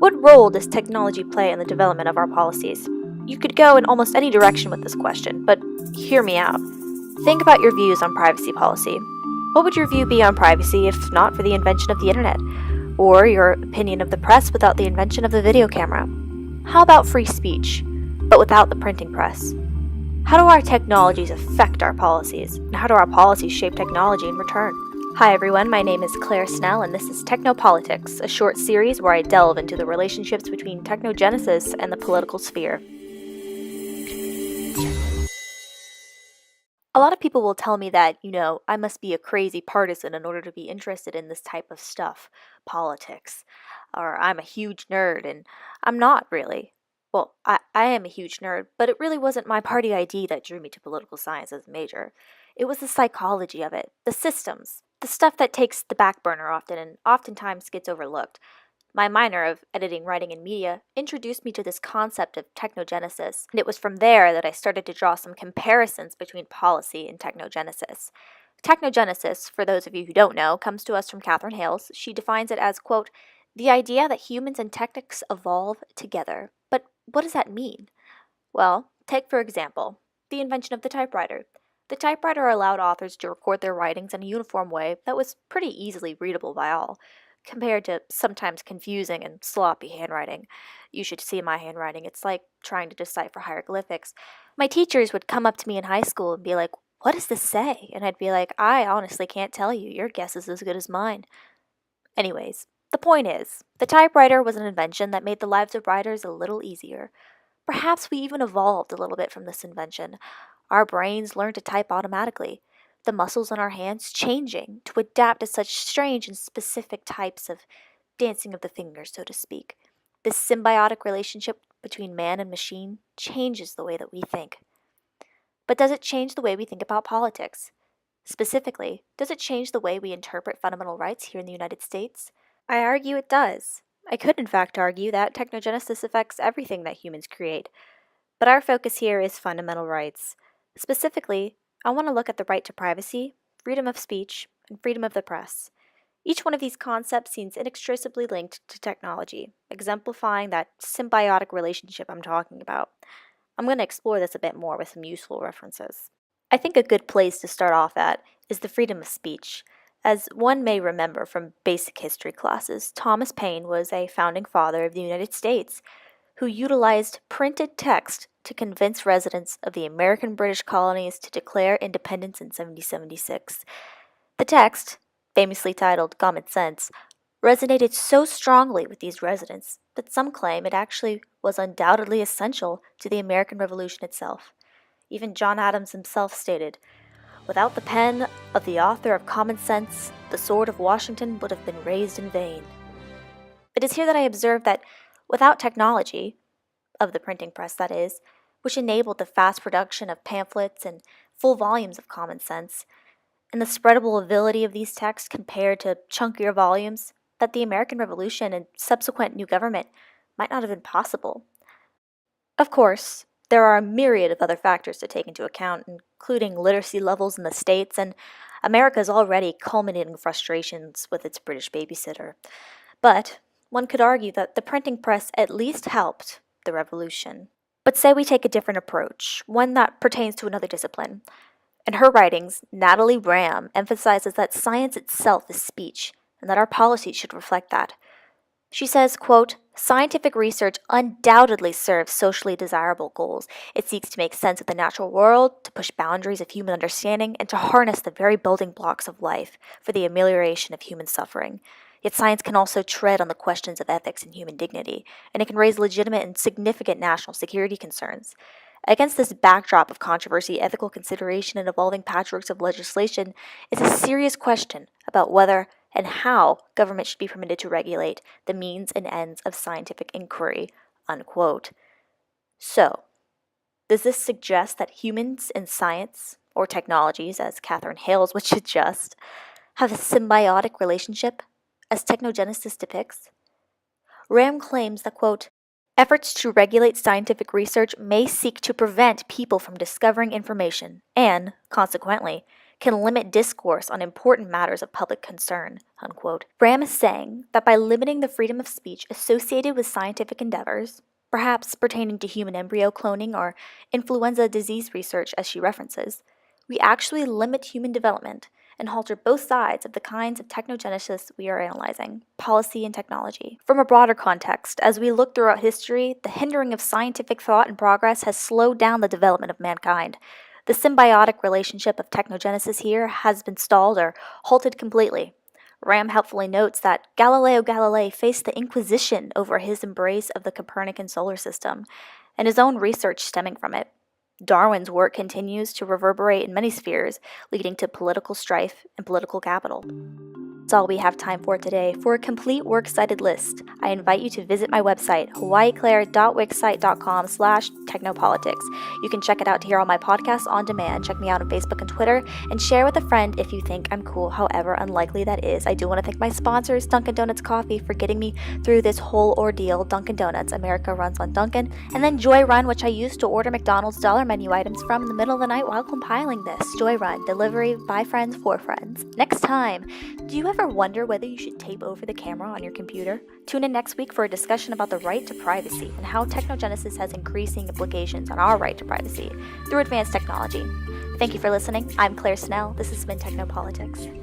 What role does technology play in the development of our policies? You could go in almost any direction with this question, but hear me out. Think about your views on privacy policy. What would your view be on privacy if not for the invention of the internet? Or your opinion of the press without the invention of the video camera? How about free speech, but without the printing press? How do our technologies affect our policies? And how do our policies shape technology in return? Hi everyone, my name is Claire Snell and this is TechnoPolitics, a short series where I delve into the relationships between technogenesis and the political sphere. A lot of people will tell me that, I must be a crazy partisan in order to be interested in this type of stuff, politics, or I'm a huge nerd, and I'm not really. Well, I am a huge nerd, but it really wasn't my party ID that drew me to political science as a major. It was the psychology of it, the systems, the stuff that takes the back burner often and oftentimes gets overlooked. My minor of editing, writing, and media introduced me to this concept of technogenesis, and it was from there that I started to draw some comparisons between policy and technogenesis. Technogenesis, for those of you who don't know, comes to us from Catherine Hales. She defines it as, quote, the idea that humans and technics evolve together. But what does that mean? Well, take for example, the invention of the typewriter. The typewriter allowed authors to record their writings in a uniform way that was pretty easily readable by all, compared to sometimes confusing and sloppy handwriting. You should see my handwriting. It's like trying to decipher hieroglyphics. My teachers would come up to me in high school and be like, "What does this say?" And I'd be like, "I honestly can't tell you. Your guess is as good as mine." Anyways, the point is, the typewriter was an invention that made the lives of writers a little easier. Perhaps we even evolved a little bit from this invention. Our brains learned to type automatically, the muscles in our hands changing to adapt to such strange and specific types of dancing of the fingers, so to speak. This symbiotic relationship between man and machine changes the way that we think. But does it change the way we think about politics? Specifically, does it change the way we interpret fundamental rights here in the United States? I argue it does. I could in fact argue that technogenesis affects everything that humans create. But our focus here is fundamental rights. Specifically, I want to look at the right to privacy, freedom of speech, and freedom of the press. Each one of these concepts seems inextricably linked to technology, exemplifying that symbiotic relationship I'm talking about. I'm going to explore this a bit more with some useful references. I think a good place to start off at is the freedom of speech. As one may remember from basic history classes, Thomas Paine was a founding father of the United States who utilized printed text to convince residents of the American British colonies to declare independence in 1776. The text, famously titled Common Sense, resonated so strongly with these residents that some claim it actually was undoubtedly essential to the American Revolution itself. Even John Adams himself stated, "Without the pen of the author of Common Sense, the sword of Washington would have been raised in vain." It is here that I observe that without technology, of the printing press that is, which enabled the fast production of pamphlets and full volumes of common sense, and the spreadable ability of these texts compared to chunkier volumes, that the American Revolution and subsequent new government might not have been possible. Of course, there are a myriad of other factors to take into account, including literacy levels in the States and America's already culminating frustrations with its British babysitter. But one could argue that the printing press at least helped the revolution. But say we take a different approach, one that pertains to another discipline. In her writings, Natalie Ram emphasizes that science itself is speech, and that our policies should reflect that. She says, quote, "Scientific research undoubtedly serves socially desirable goals. It seeks to make sense of the natural world, to push boundaries of human understanding, and to harness the very building blocks of life for the amelioration of human suffering. Yet science can also tread on the questions of ethics and human dignity, and it can raise legitimate and significant national security concerns. Against this backdrop of controversy, ethical consideration, and evolving patchworks of legislation is a serious question about whether and how government should be permitted to regulate the means and ends of scientific inquiry," unquote. So, does this suggest that humans and science, or technologies, as Catherine Hales would suggest, have a symbiotic relationship, as technogenesis depicts? Ram claims that, quote, "Efforts to regulate scientific research may seek to prevent people from discovering information and, consequently, can limit discourse on important matters of public concern, unquote. Ram is saying that by limiting the freedom of speech associated with scientific endeavors, perhaps pertaining to human embryo cloning or influenza disease research as she references, we actually limit human development and halter both sides of the kinds of technogenesis we are analyzing, policy and technology. From a broader context, as we look throughout history, the hindering of scientific thought and progress has slowed down the development of mankind. The symbiotic relationship of technogenesis here has been stalled or halted completely. Ram helpfully notes that Galileo Galilei faced the Inquisition over his embrace of the Copernican solar system, and his own research stemming from it. Darwin's work continues to reverberate in many spheres, leading to political strife and political capital. That's all we have time for today. For a complete works cited list, I invite you to visit my website, hawaiiclaire.wixsite.com/technopolitics. You can check it out to hear all my podcasts on demand. Check me out on Facebook and Twitter, and share with a friend if you think I'm cool, however unlikely that is. I do want to thank my sponsors, Dunkin' Donuts Coffee, for getting me through this whole ordeal. Dunkin' Donuts, America runs on Dunkin'. And then Joy Run, which I used to order McDonald's dollar menu items from in the middle of the night while compiling this. Joy Run, delivery by friends for friends. Next time, do you ever wonder whether you should tape over the camera on your computer? Tune in next week for a discussion about the right to privacy and how technogenesis has increasing implications on our right to privacy through advanced technology. Thank you for listening. I'm Claire Snell. This has been TechnoPolitics.